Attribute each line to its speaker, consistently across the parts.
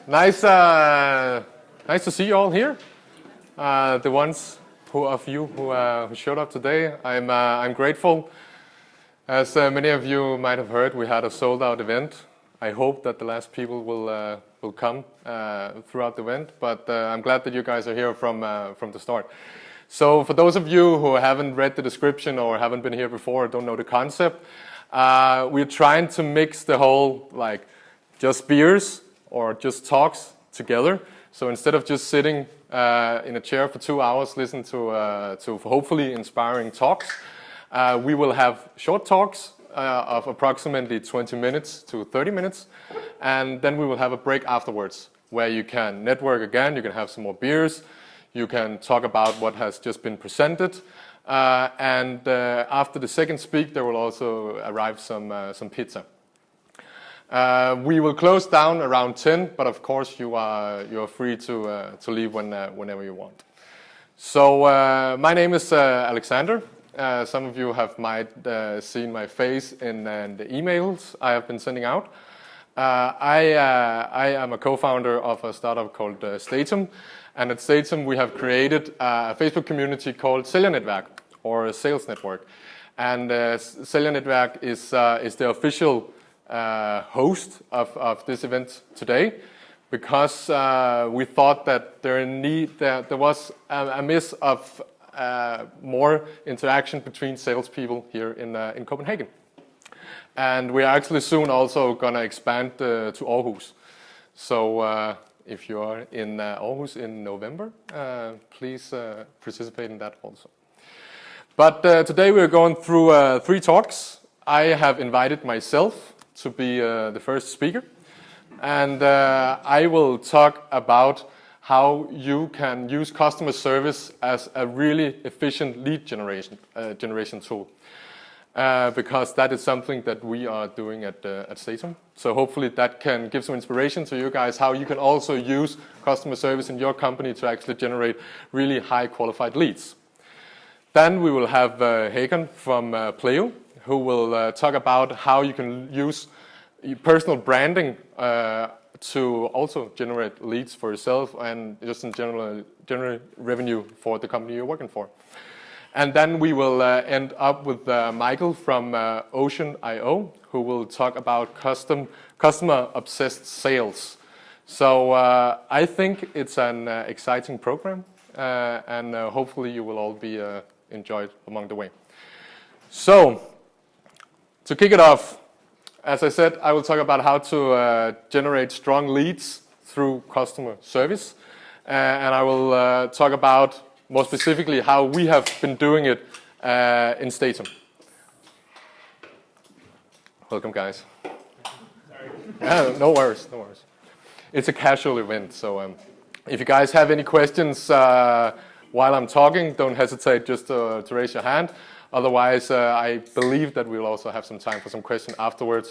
Speaker 1: Nice to see you all here. The ones of you who showed up today, I'm grateful. As many of you might have heard, we had a sold-out event. I hope that the last people will come throughout the event, but I'm glad that you guys are here from the start. So for those of you who haven't read the description or haven't been here before or don't know the concept, we're trying to mix the whole just beers or just talks together. So instead of just sitting in a chair for 2 hours listening to hopefully inspiring talks, we will have short talks of approximately 20 minutes to 30 minutes, and then we will have a break afterwards where you can network again, you can have some more beers, you can talk about what has just been presented, and after the second speak there will also arrive some pizza. We will close down around 10, but of course you are free to leave whenever you want. So my name is Alexander. Some of you might seen my face in the emails I have been sending out. I am a co-founder of a startup called Statum, and at Statum we have created a Facebook community called Sælgernetværk, or a sales network. And Sælgernetværk is the official host of this event today, because we thought that there was a miss of more interaction between salespeople here in Copenhagen. And we are actually soon also going to expand to Aarhus. So if you are in Aarhus in November, please participate in that also. But today we are going through 3 talks. I have invited myself to be the first speaker, and I will talk about how you can use customer service as a really efficient lead generation tool, because that is something that we are doing at Statum. So hopefully that can give some inspiration to you guys how you can also use customer service in your company to actually generate really high qualified leads. Then we will have Hakan from Pleo, who will talk about how you can use personal branding to also generate leads for yourself and just in general revenue for the company you're working for. And then we will end up with Michael from Ocean.io, who will talk about customer-obsessed sales. So I think it's an exciting program, and hopefully you will all be enjoyed along the way. So to kick it off, as I said, I will talk about how to generate strong leads through customer service, and I will talk about more specifically how we have been doing it in Statum. Welcome, guys. Sorry. No worries, no worries. It's a casual event, so if you guys have any questions while I'm talking, don't hesitate just to raise your hand. Otherwise, I believe that we'll also have some time for some questions afterwards.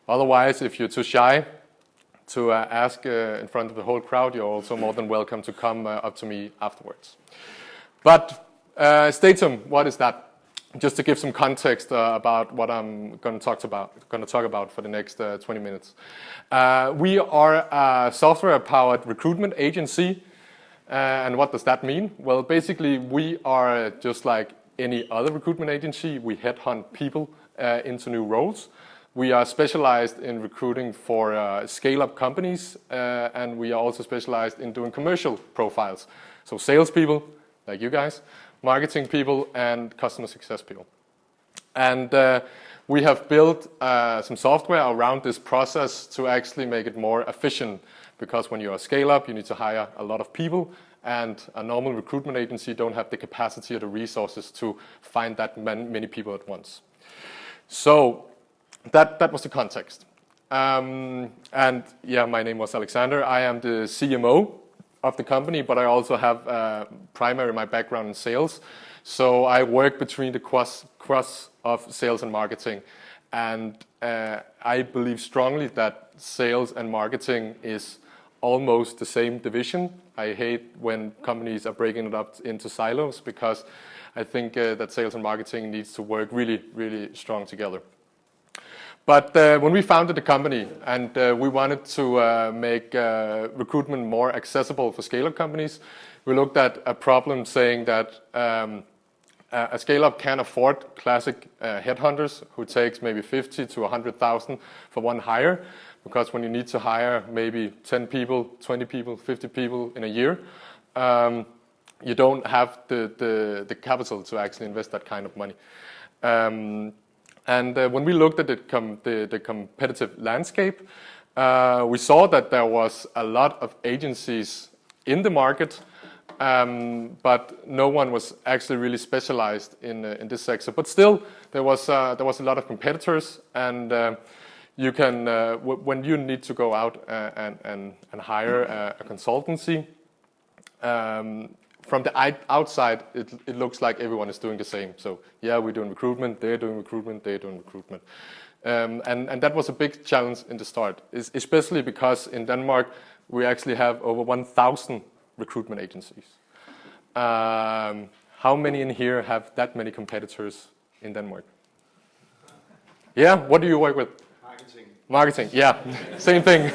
Speaker 1: Otherwise, if you're too shy to ask in front of the whole crowd, you're also more than welcome to come up to me afterwards. But Statum, what is that? Just to give some context about what I'm going to talk about for the next 20 minutes. We are a software-powered recruitment agency, and what does that mean? Well, basically, we are just like any other recruitment agency. We headhunt people into new roles. We are specialized in recruiting for scale-up companies, and we are also specialized in doing commercial profiles. So salespeople, like you guys, marketing people, and customer success people. And we have built some software around this process to actually make it more efficient, because when you're a scale-up, you need to hire a lot of people, and a normal recruitment agency don't have the capacity or the resources to find that many people at once. So that was the context. And yeah, my name was Alexander. I am the CMO of the company, but I also have my background in sales. So I work between the cross of sales and marketing. And I believe strongly that sales and marketing is almost the same division. I hate when companies are breaking it up into silos, because I think that sales and marketing needs to work really, really strong together. But when we founded the company and we wanted to make recruitment more accessible for scale-up companies, we looked at a problem saying that a scale-up can't afford classic headhunters who takes maybe 50 to 100,000 for one hire, because when you need to hire maybe 10 people, 20 people, 50 people in a year, you don't have the capital to actually invest that kind of money. And when we looked at the competitive landscape, we saw that there was a lot of agencies in the market, but no one was actually really specialized in this sector. But still, there was a lot of competitors, and you can when you need to go out and hire a consultancy. From the outside, it looks like everyone is doing the same. So yeah, we're doing recruitment, they're doing recruitment, they're doing recruitment. And that was a big challenge in the start, especially because in Denmark, we actually have over 1,000 recruitment agencies. How many in here have that many competitors in Denmark? Yeah, what do you work with? Marketing, yeah, same thing.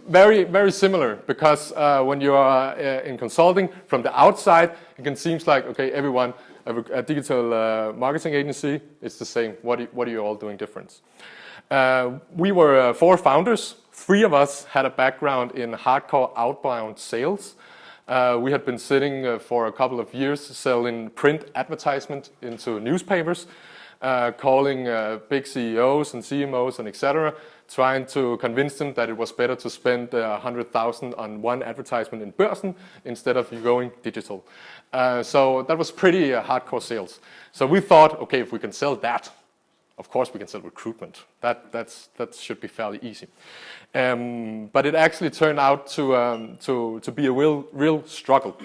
Speaker 1: Very, very similar, because when you are in consulting, from the outside, it can seem like, okay, everyone, a digital marketing agency, it's the same. What are you all doing different? We were 4 founders. 3 of us had a background in hardcore outbound sales. We had been sitting for a couple of years selling print advertisement into newspapers, calling big CEOs and CMOs and etc., trying to convince them that it was better to spend 100,000 on one advertisement in Børsen instead of going digital. So that was pretty hardcore sales. So we thought, okay, if we can sell that, of course we can sell recruitment. That should be fairly easy. But it actually turned out to be a real struggle.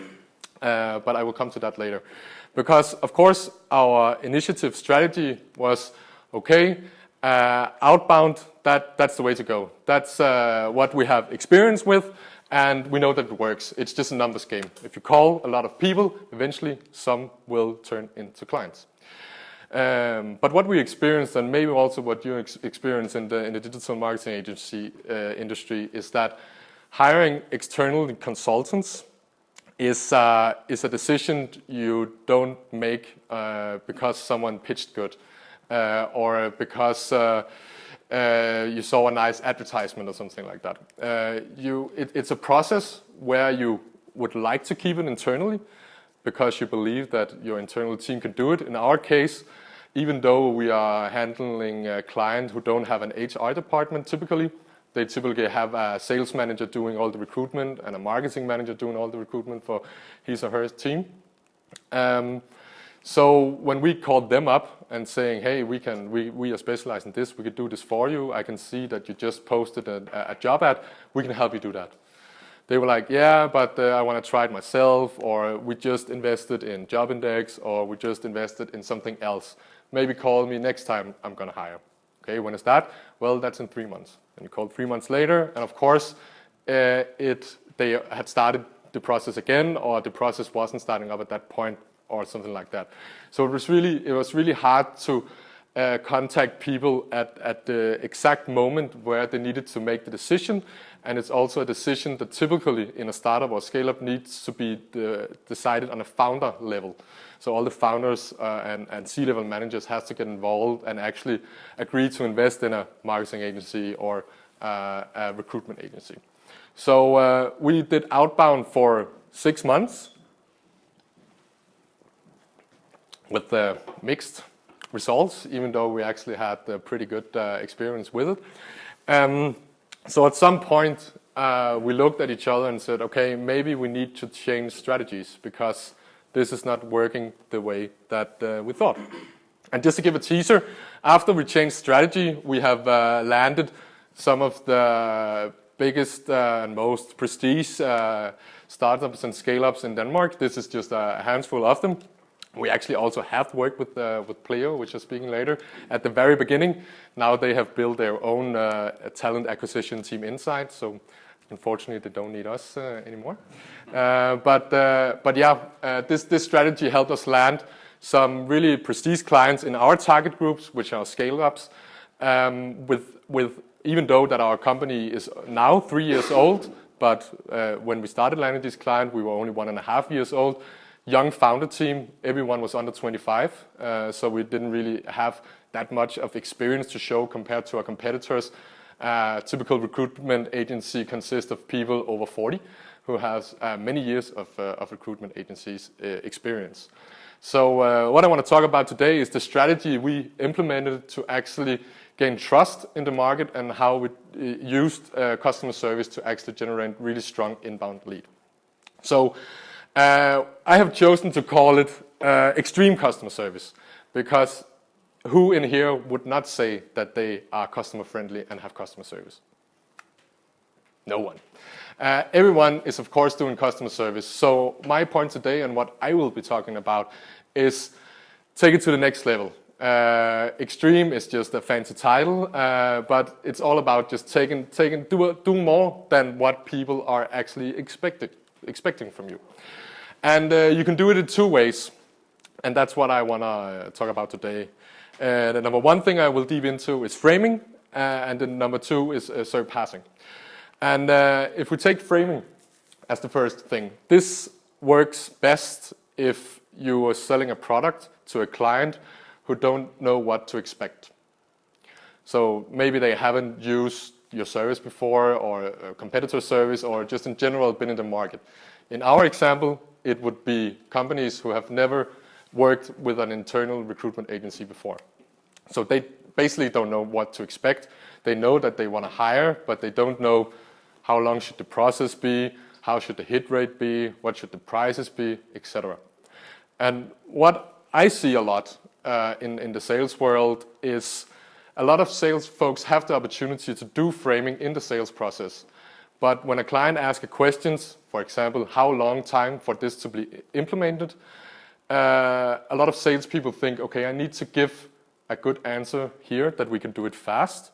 Speaker 1: But I will come to that later. Because, of course, our initiative strategy was, okay, outbound, that's the way to go. That's what we have experience with, and we know that it works. It's just a numbers game. If you call a lot of people, eventually some will turn into clients. But what we experienced, and maybe also what you experience in the digital marketing agency industry, is that hiring external consultants is a decision you don't make because someone pitched good or because you saw a nice advertisement or something like that. It's a process where you would like to keep it internally because you believe that your internal team can do it. In our case, even though we are handling a client who don't have an HR department typically, they typically have a sales manager doing all the recruitment and a marketing manager doing all the recruitment for his or her team. So when we called them up and saying, hey, we are specialized in this, we could do this for you. I can see that you just posted a job ad. We can help you do that. They were like, yeah, but I want to try it myself, or we just invested in Job Index, or we just invested in something else. Maybe call me next time I'm going to hire. Okay, when is that? Well, that's in 3 months. And you called 3 months later, and of course, they had started the process again, or the process wasn't starting up at that point, or something like that. So it was really hard to contact people at the exact moment where they needed to make the decision, and it's also a decision that typically in a startup or scale-up needs to be decided on a founder level. So all the founders and C-level managers has to get involved and actually agree to invest in a marketing agency or a recruitment agency. So we did outbound for 6 months with mixed results, even though we actually had a pretty good experience with it. So at some point, we looked at each other and said, okay, maybe we need to change strategies because this is not working the way that we thought. And just to give a teaser, after we changed strategy, we have landed some of the biggest and most prestige startups and scale-ups in Denmark. This is just a handful of them. We actually also have worked with Pleo, which is speaking later, at the very beginning. Now they have built their own talent acquisition team inside, so unfortunately they don't need us anymore. But yeah, this strategy helped us land some really prestige clients in our target groups, which are scale-ups. with even though that our company is now 3 years old, but when we started landing this client, we were only 1.5 years old. Young founder team, everyone was under 25, so we didn't really have that much of experience to show compared to our competitors. Typical recruitment agency consists of people over 40 who has many years of recruitment agencies experience. So what I want to talk about today is the strategy we implemented to actually gain trust in the market and how we used customer service to actually generate really strong inbound lead. So I have chosen to call it extreme customer service, because who in here would not say that they are customer friendly and have customer service? No one. Everyone is of course doing customer service. So my point today and what I will be talking about is take it to the next level. Extreme is just a fancy title, but it's all about just do more than what people are actually expecting from you. And you can do it in two ways, and that's what I want to talk about today. The number one thing I will deep into is framing, and the number two is surpassing. And if we take framing as the first thing, this works best if you are selling a product to a client who don't know what to expect. So maybe they haven't used your service before, or a competitor service, or just in general been in the market. In our example, it would be companies who have never worked with an internal recruitment agency before. So they basically don't know what to expect. They know that they want to hire, but they don't know how long should the process be, how should the hit rate be, what should the prices be, etc. And what I see a lot in the sales world is a lot of sales folks have the opportunity to do framing in the sales process. But when a client asks a question, for example, how long time for this to be implemented, a lot of salespeople think, okay, I need to give a good answer here that we can do it fast,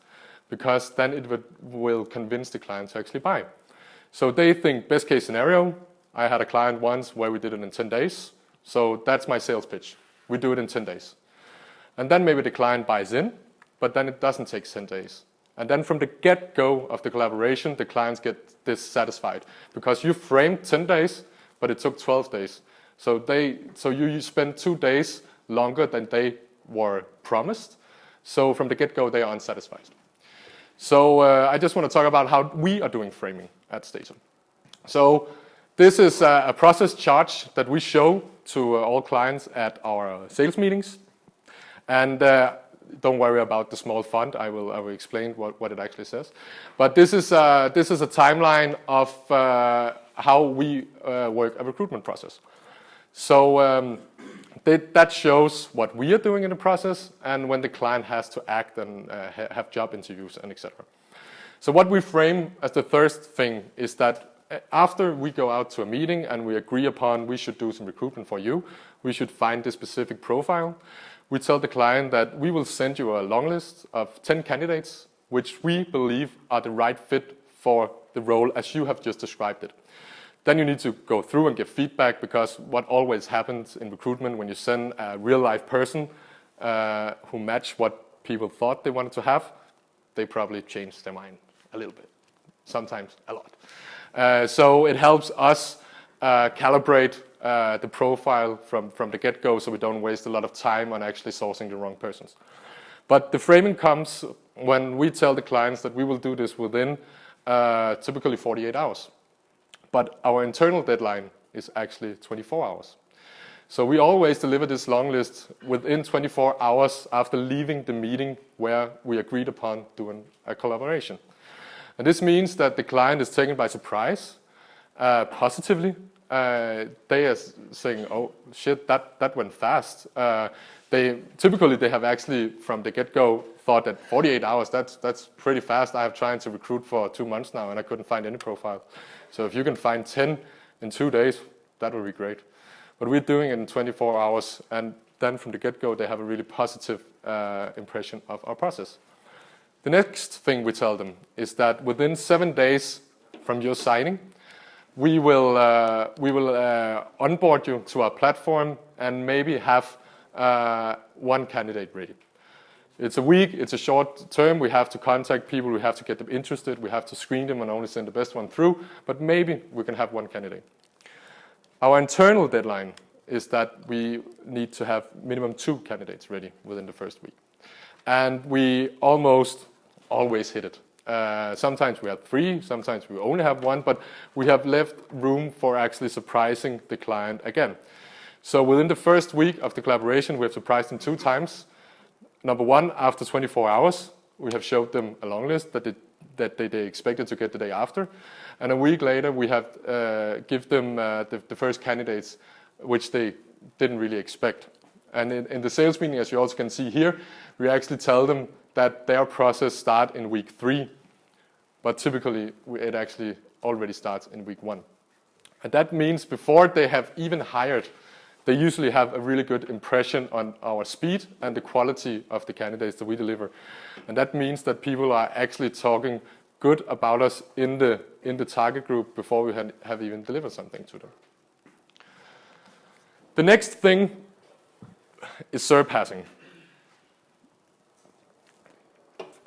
Speaker 1: because then it will convince the client to actually buy. So they think best case scenario. I had a client once where we did it in 10 days. So that's my sales pitch. We do it in 10 days. And then maybe the client buys in, but then it doesn't take 10 days. And then from the get-go of the collaboration, the clients get dissatisfied because you framed 10 days, but it took 12 days. So you spend 2 days longer than they were promised. So from the get-go, they are unsatisfied. So I just want to talk about how we are doing framing at Statum. So this is a process chart that we show to all clients at our sales meetings. And don't worry about the small font. I will explain what it actually says. But this is a timeline of how we work a recruitment process. So that shows what we are doing in the process and when the client has to act and have job interviews and etc. So what we frame as the first thing is that after we go out to a meeting and we agree upon we should do some recruitment for you, we should find this specific profile. We tell the client that we will send you a long list of 10 candidates which we believe are the right fit for the role as you have just described it. Then you need to go through and give feedback, because what always happens in recruitment when you send a real life person who match what people thought they wanted to have, they probably change their mind a little bit, sometimes a lot. So it helps us calibrate the profile from the get-go, so we don't waste a lot of time on actually sourcing the wrong persons. But the framing comes when we tell the clients that we will do this within typically 48 hours. But our internal deadline is actually 24 hours. So we always deliver this long list within 24 hours after leaving the meeting where we agreed upon doing a collaboration. And this means that the client is taken by surprise, positively. They are saying, oh shit, that went fast. They have actually from the get-go thought that 48 hours, that's pretty fast. I have tried to recruit for 2 months now and I couldn't find any profile. So if you can find 10 in 2 days, that would be great. But we're doing it in 24 hours, and then from the get-go, they have a really positive impression of our process. The next thing we tell them is that within 7 days from your signing, we will onboard you to our platform and maybe have 1 candidate ready. it's a week, it's a short term, we have to contact people, we have to get them interested, we have to screen them and only send the best one through, but maybe we can have one candidate. Our internal deadline is that we need to have minimum 2 candidates ready within the first week. And we almost always hit it. Sometimes we have 3, sometimes we only have 1, but we have left room for actually surprising the client again. So within the first week of the collaboration, we have surprised them 2 times. Number 1, after 24 hours, we have showed them a long list that they expected to get the day after. And a week later, we have give them the first candidates, which they didn't really expect. And in the sales meeting, as you also can see here, we actually tell them that their process starts in week 3, but typically it actually already starts in week 1. And that means before they have even hired, they usually have a really good impression on our speed and the quality of the candidates that we deliver. And that means that people are actually talking good about us in the target group before we have even delivered something to them. The next thing is surpassing.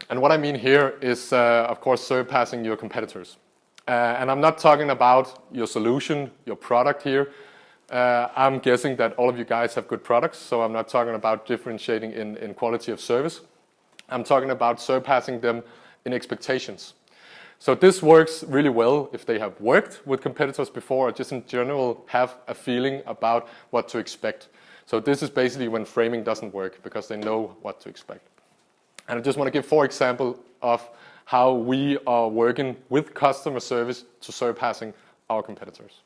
Speaker 1: And what I mean here is, of course, surpassing your competitors. And I'm not talking about your solution, your product here. I'm guessing that all of you guys have good products, so I'm not talking about differentiating in quality of service. I'm talking about surpassing them in expectations. So this works really well if they have worked with competitors before or just in general have a feeling about what to expect. So this is basically when framing doesn't work because they know what to expect. And I just want to give 4 examples of how we are working with customer service to surpassing our competitors.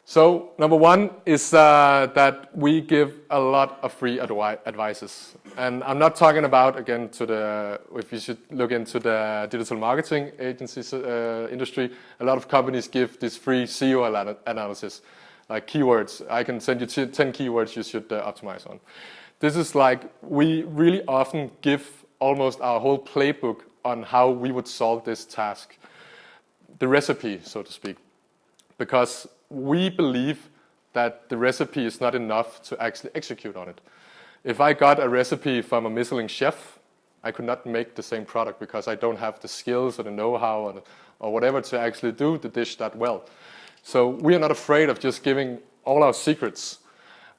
Speaker 1: So number 1 is that we give a lot of free advices. And I'm not talking about, again, if you should look into the digital marketing agencies industry, a lot of companies give this free SEO analysis, like keywords. I can send you 10 keywords you should optimize on. This is like, we really often give almost our whole playbook on how we would solve this task. The recipe, so to speak. Because we believe that the recipe is not enough to actually execute on it. If I got a recipe from a Michelin chef, I could not make the same product because I don't have the skills or the know-how or whatever to actually do the dish that well. So we are not afraid of just giving all our secrets.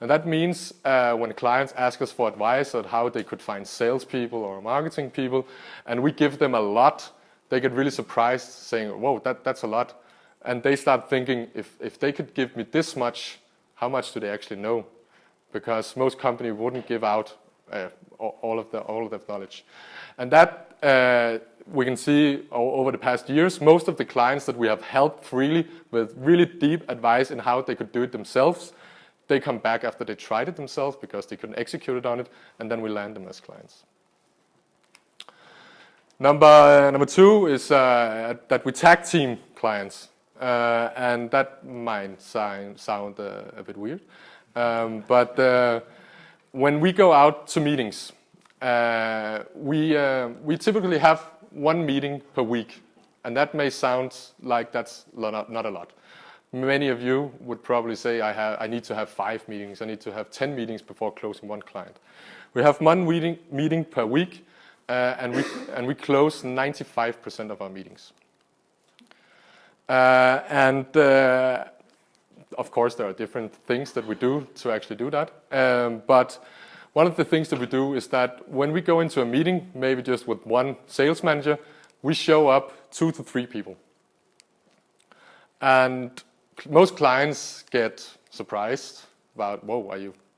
Speaker 1: And that means when clients ask us for advice on how they could find salespeople or marketing people, and we give them a lot, they get really surprised saying, whoa, that's a lot. And they start thinking, if they could give me this much, how much do they actually know? Because most companies wouldn't give out all of their knowledge. And that we can see over the past years, most of the clients that we have helped freely with really deep advice in how they could do it themselves, they come back after they tried it themselves because they couldn't execute it on it, and then we land them as clients. Number 2 is that we tag team clients. And that might sound a bit weird. But when we go out to meetings, we typically have 1 meeting per week. And that may sound like that's not a lot. Many of you would probably say, I need to have 5 meetings, I need to have 10 meetings before closing 1 client. We have 1 meeting per week, and we close 95% of our meetings. Of course, there are different things that we do to actually do that. But one of the things that we do is that when we go into a meeting, maybe just with 1 sales manager, we show up 2 to 3 people. And most clients get surprised about, whoa,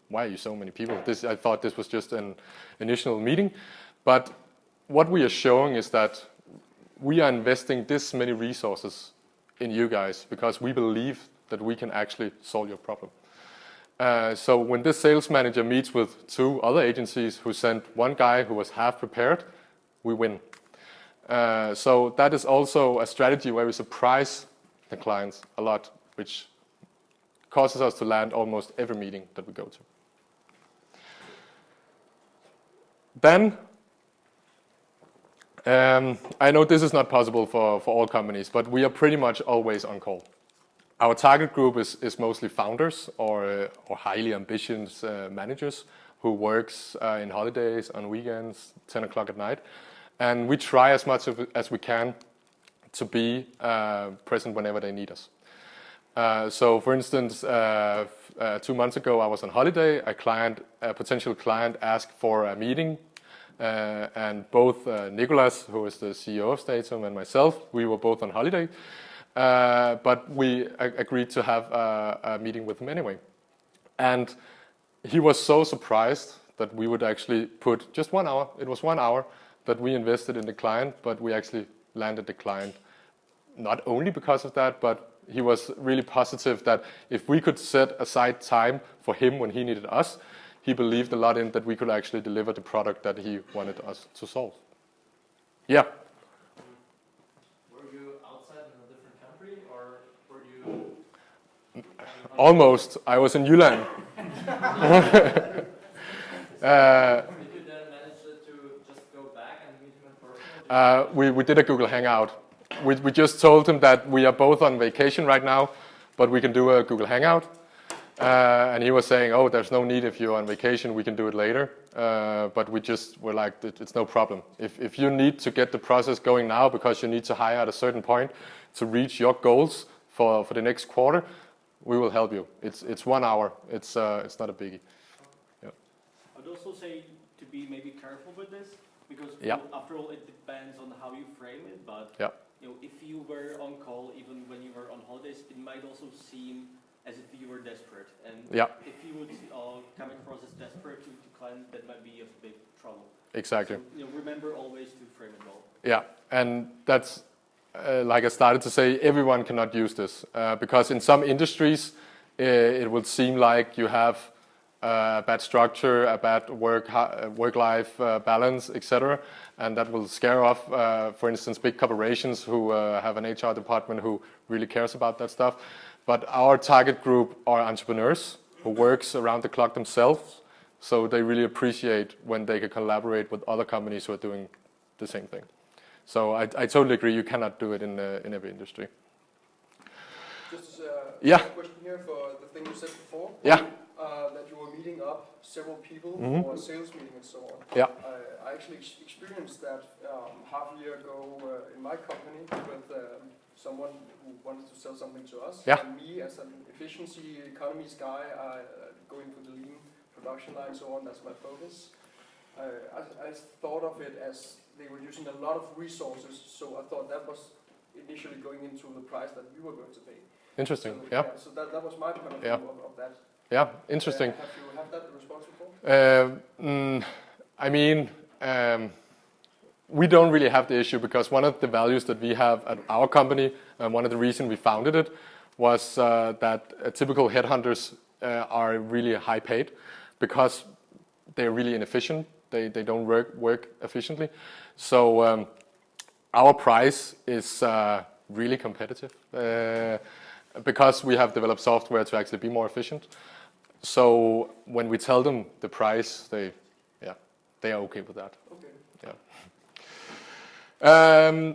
Speaker 1: why are you so many people? I thought this was just an initial meeting. But what we are showing is that we are investing this many resources in you guys because we believe that we can actually solve your problem. So when this sales manager meets with 2 other agencies who sent 1 guy who was half prepared, we win. So that is also a strategy where we surprise the clients a lot, which causes us to land almost every meeting that we go to. Then, I know this is not possible for all companies, but we are pretty much always on call. Our target group is mostly founders or highly ambitious managers who works in holidays, on weekends, 10 o'clock at night. And we try as much as we can to be present whenever they need us. So for instance, 2 months ago I was on holiday, a potential client asked for a meeting, and both Nicholas, who is the CEO of Statum, and myself, we were both on holiday, but we agreed to have a meeting with him anyway. And he was so surprised that we would actually put just 1 hour, it was 1 hour that we invested in the client, but we actually landed the client. Not only because of that, but he was really positive that if we could set aside time for him when he needed us, he believed a lot in that we could actually deliver the product that he wanted us to solve. Yeah.
Speaker 2: Were you outside in a different country, or were you...
Speaker 1: Almost. I was in Jylland.
Speaker 2: Did you then manage to just go back and meet him in person?
Speaker 1: We did a Google Hangout. We just told him that we are both on vacation right now, but we can do a Google Hangout. And he was saying, oh, there's no need if you're on vacation, we can do it later. But we just were like, it's no problem. If you need to get the process going now because you need to hire at a certain point to reach your goals for the next quarter, we will help you. It's 1 hour. It's not a biggie. Yeah.
Speaker 3: I'd also say to be maybe careful with this, because after all, it depends on how you frame it. But if you were on call, even when you were on holidays, it might also seem as if you were desperate. And if you would come across as desperate to client, that might be a big trouble.
Speaker 1: Exactly.
Speaker 3: So, remember always to frame it well.
Speaker 1: Yeah, and that's like I started to say, everyone cannot use this because in some industries it will seem like you have a bad structure, a bad work-life balance, etc. And that will scare off, for instance, big corporations who have an HR department who really cares about that stuff. But our target group are entrepreneurs who works around the clock themselves, so they really appreciate when they can collaborate with other companies who are doing the same thing. So I totally agree, you cannot do it in every industry.
Speaker 4: Just a question here for the thing you said before.
Speaker 1: Yeah.
Speaker 4: That you were meeting up several people for a sales meeting and so on.
Speaker 1: Yeah.
Speaker 4: I actually experienced that half a year ago in my company with someone who wanted to sell something to us.
Speaker 1: Yeah.
Speaker 4: And me as an efficiency economies guy, going for the lean production line and so on, that's my focus. I thought of it as they were using a lot of resources, so I thought that was initially going into the price that we were going to pay.
Speaker 1: Interesting,
Speaker 4: so, So that was my point of view of that.
Speaker 1: Yeah, interesting.
Speaker 4: Have you had that response before?
Speaker 1: I mean, we don't really have the issue because one of the values that we have at our company, and one of the reasons we founded it, was that typical headhunters are really high paid because they're really inefficient. They don't work efficiently. So our price is really competitive because we have developed software to actually be more efficient. So when we tell them the price, they are okay with that.
Speaker 4: Okay.
Speaker 1: Yeah.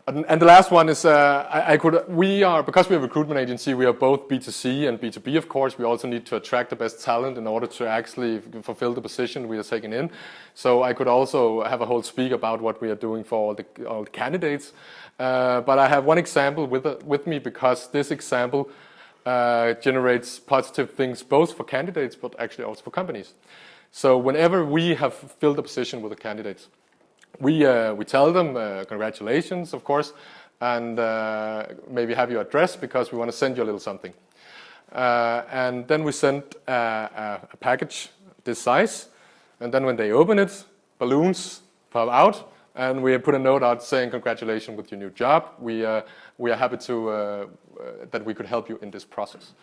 Speaker 1: And the last one is because we are a recruitment agency, we are both B2C and B2B, of course. We also need to attract the best talent in order to actually fulfill the position we are taking in. So I could also have a whole speak about what we are doing for all the candidates. But I have one example with me because this example generates positive things both for candidates but actually also for companies. So whenever we have filled a position with the candidates, we tell them congratulations, of course, and maybe have your address because we want to send you a little something. And then we send a package this size, and then when they open it, balloons pop out, and we put a note out saying congratulations with your new job. We are happy to that we could help you in this process.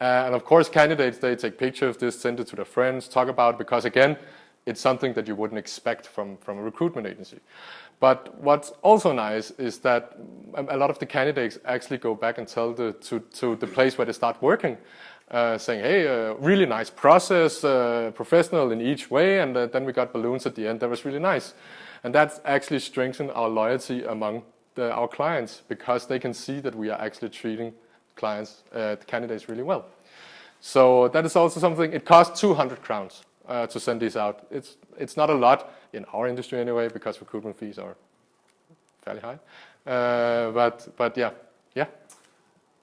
Speaker 1: And of course, candidates, they take pictures of this, send it to their friends, talk about it, because again, it's something that you wouldn't expect from a recruitment agency. But what's also nice is that a lot of the candidates actually go back and tell to the place where they start working, saying, hey, really nice process, professional in each way, and then we got balloons at the end. That was really nice. And that's actually strengthened our loyalty among our clients because they can see that we are actually treating candidates really well. So that is also something. It costs 200 crowns to send these out. It's not a lot in our industry anyway, because recruitment fees are fairly high. But yeah.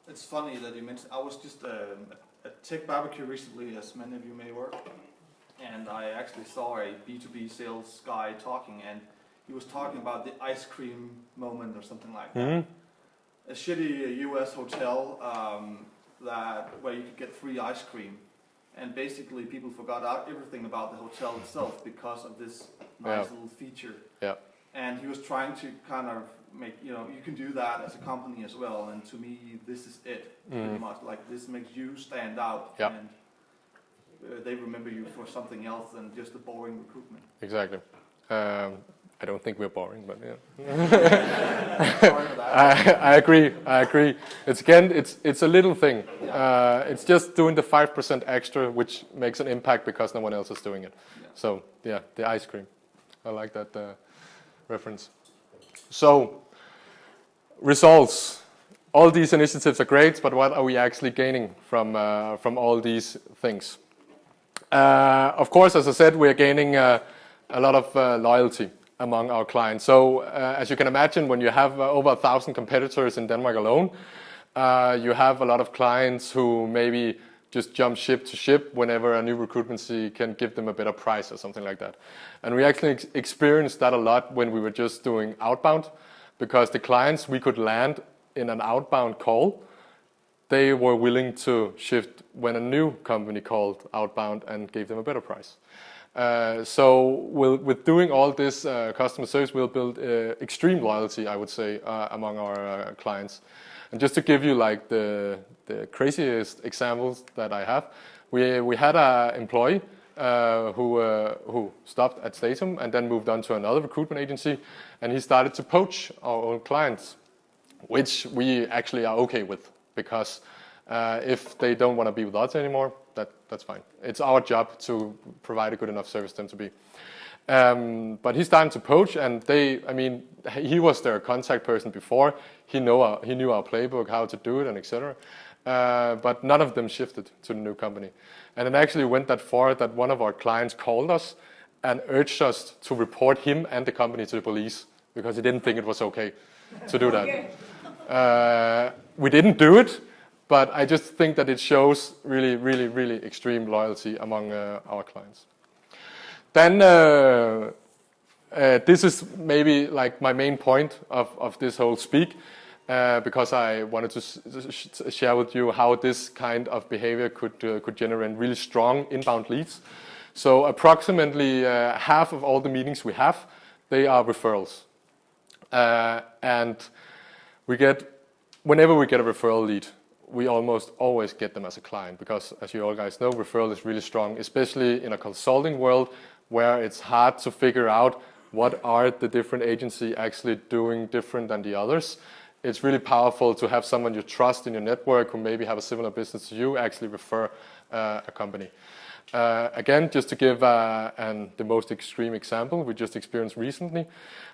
Speaker 5: It's funny that you mentioned. I was just at Tech Barbecue recently, as many of you may work, and I actually saw a B2B sales guy talking, and he was talking about the ice cream moment or something like that. A shitty US hotel where you could get free ice cream, and basically people forgot out everything about the hotel itself because of this nice little feature. Yeah. And he was trying to kind of make, you can do that as a company as well. And to me, this is it, pretty much. Like, this makes you stand out, and they remember you for something else than just a boring recruitment. Exactly. I don't think we're boring, but yeah. Sorry for that. I agree. It's a little thing. It's just doing the 5% extra, which makes an impact because no one else is doing it. Yeah. So yeah, the ice cream. I like that reference. So results. All these initiatives are great, but what are we actually gaining from all these things? Of course, as I said, we are gaining a lot of loyalty among our clients. So as you can imagine, when you have over 1,000 competitors in Denmark alone, you have a lot of clients who maybe just jump ship to ship whenever a new recruitmency can give them a better price or something like that. And we actually experienced that a lot when we were just doing outbound, because the clients we could land in an outbound call, they were willing to shift when a new company called outbound and gave them a better price. So with doing all this customer service, we'll build extreme loyalty, I would say, among our clients. And just to give you like the craziest examples that I have, we had an employee who stopped at Statum and then moved on to another recruitment agency, and he started to poach our own clients, which we actually are okay with, because if they don't want to be with us anymore, that's fine. It's our job to provide a good enough service to them to be. But he started to poach, and he was their contact person before. He knew our playbook, how to do it, and etc. But none of them shifted to the new company. And it actually went that far that one of our clients called us and urged us to report him and the company to the police, because he didn't think it was okay to do that. We didn't do it, but I just think that it shows really, really, really extreme loyalty among our clients. Then this is maybe like my main point of this whole speak, because I wanted to share with you how this kind of behavior could generate really strong inbound leads. So approximately half of all the meetings we have, they are referrals. And whenever we get a referral lead, we almost always get them as a client, because as you all guys know, referral is really strong, especially in a consulting world where it's hard to figure out what are the different agencies actually doing different than the others. It's really powerful to have someone you trust in your network who maybe have a similar business to you actually refer a company. Again, just to give the most extreme example we just experienced recently,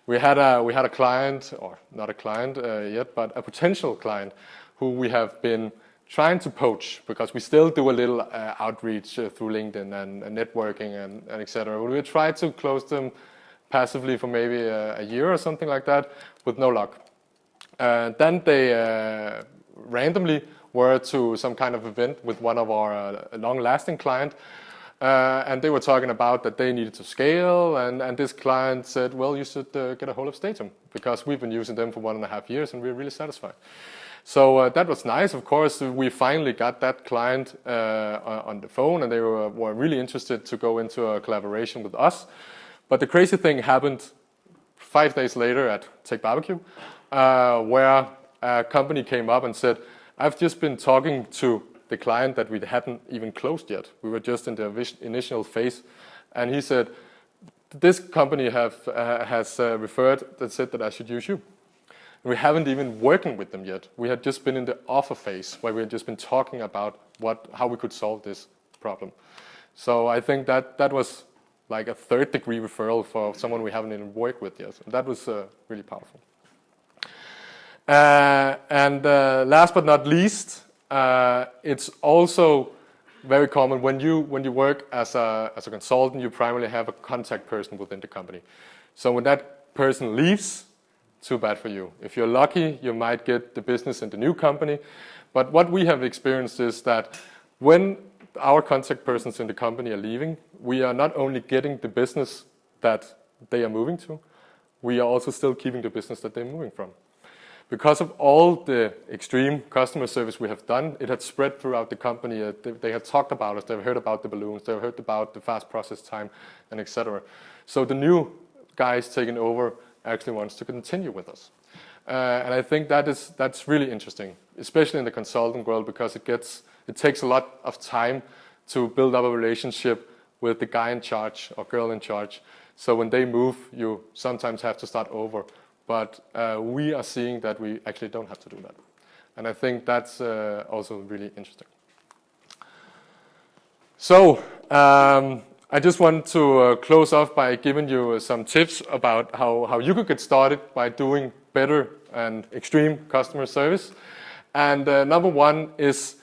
Speaker 5: we had a client, or not a client yet, but a potential client who we have been trying to poach, because we still do a little outreach through LinkedIn and networking and etc. We tried to close them passively for maybe a year or something like that, with no luck. Then they randomly were to some kind of event with one of our long-lasting clients, and they were talking about that they needed to scale, and this client said, well, you should get a hold of Statum, because we've been using them for 1.5 years and we're really satisfied. So that was nice. Of course, we finally got that client on the phone, and they were really interested to go into a collaboration with us. But the crazy thing happened 5 days later at Tech Barbecue, where a company came up and said, I've just been talking to the client that we hadn't even closed yet. We were just in the initial phase. And he said, this company has referred that said that I should use you. We haven't even working with them yet. We had just been in the offer phase, where we had just been talking about how we could solve this problem. So I think that was like a 3rd-degree referral for someone we haven't even worked with yet. And that was really powerful. And last but not least, it's also
Speaker 1: very common. When you work as a consultant, you primarily have a contact person within the company. So when that person leaves, too bad for you. If you're lucky, you might get the business in the new company. But what we have experienced is that when our contact persons in the company are leaving, we are not only getting the business that they are moving to, we are also still keeping the business that they're moving from. Because of all the extreme customer service we have done, it had spread throughout the company. They had talked about us, they've heard about the balloons, they've heard about the fast process time, and etc. So the new guys taking over actually wants to continue with us. And I think that's really interesting, especially in the consulting world, because it takes a lot of time to build up a relationship with the guy in charge or girl in charge. So when they move, you sometimes have to start over. But we are seeing that we actually don't have to do that. And I think that's also really interesting. So I just want to close off by giving you some tips about how you could get started by doing better and extreme customer service. And number one is,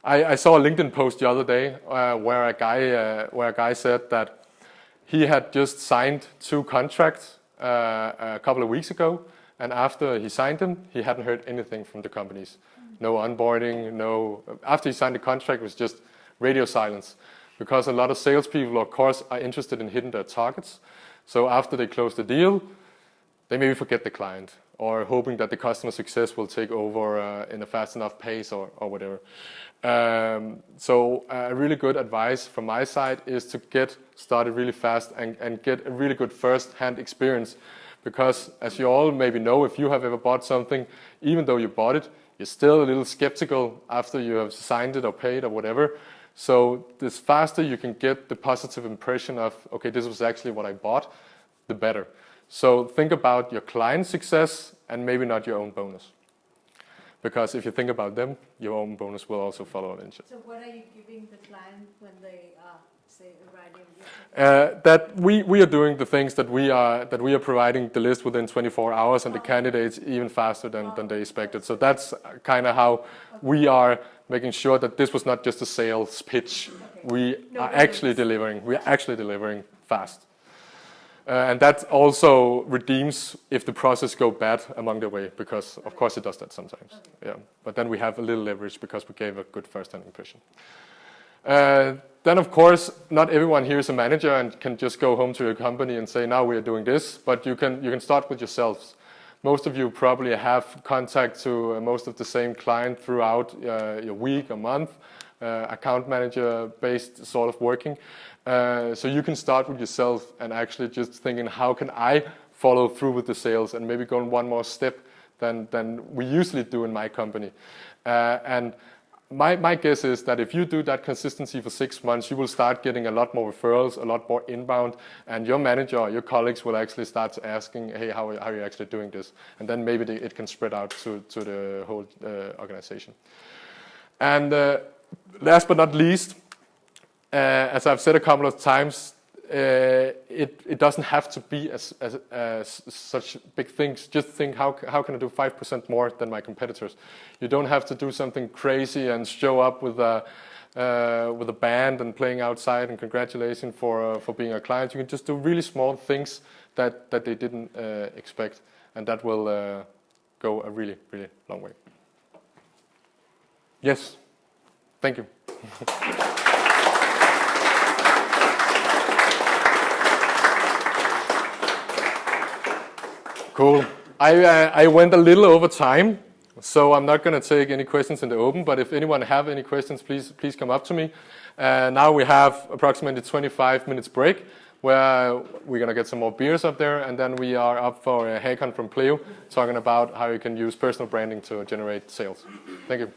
Speaker 1: I saw a LinkedIn post the other day where a guy said that he had just signed 2 contracts a couple of weeks ago, and after he signed them, he hadn't heard anything from the companies. No onboarding, after he signed the contract, it was just radio silence. Because a lot of salespeople, of course, are interested in hitting their targets. So after they close the deal, they maybe forget the client, or hoping that the customer success will take over in a fast enough pace or whatever. So a really good advice from my side is to get started really fast and get a really good first-hand experience. Because as you all maybe know, if you have ever bought something, even though you bought it, you're still a little skeptical after you have signed it or paid or whatever. So the faster you can get the positive impression of, okay, this was actually what I bought, the better. So think about your client's success and maybe not your own bonus. Because if you think about them, your own bonus will also follow eventually.
Speaker 6: So what are you giving the client when they are, say, arriving?
Speaker 1: That we are doing the things that we are providing the list within 24 hours and the candidates even faster than they expected. So that's kind of how we are making sure that this was not just a sales pitch. We are actually delivering. We are actually delivering fast. And that also redeems if the process go bad along the way, because of course it does that sometimes. Yeah, but then we have a little leverage because we gave a good first-hand impression. Then of course, not everyone here is a manager and can just go home to your company and say, now we are doing this, but you can start with yourselves. Most of you probably have contact to most of the same client throughout your week or month, account manager based sort of working. So you can start with yourself and actually just thinking, how can I follow through with the sales and maybe go one more step than we usually do in my company. And my guess is that if you do that consistency for 6 months, you will start getting a lot more referrals, a lot more inbound, and your manager or your colleagues will actually start asking, hey, how are you actually doing this? And then maybe it can spread out to the whole organization. And last but not least, as I've said a couple of times, it doesn't have to be as such big things. Just think, how can I do 5% more than my competitors? You don't have to do something crazy and show up with a band and playing outside and congratulations for being a client. You can just do really small things that they didn't expect, and that will go a really, really long way. Yes, thank you. Cool. I went a little over time, so I'm not going to take any questions in the open, but if anyone have any questions, please come up to me. Now we have approximately 25 minutes break, where we're going to get some more beers up there, and then we are up for a Hakon from Pleo, talking about how you can use personal branding to generate sales. Thank you.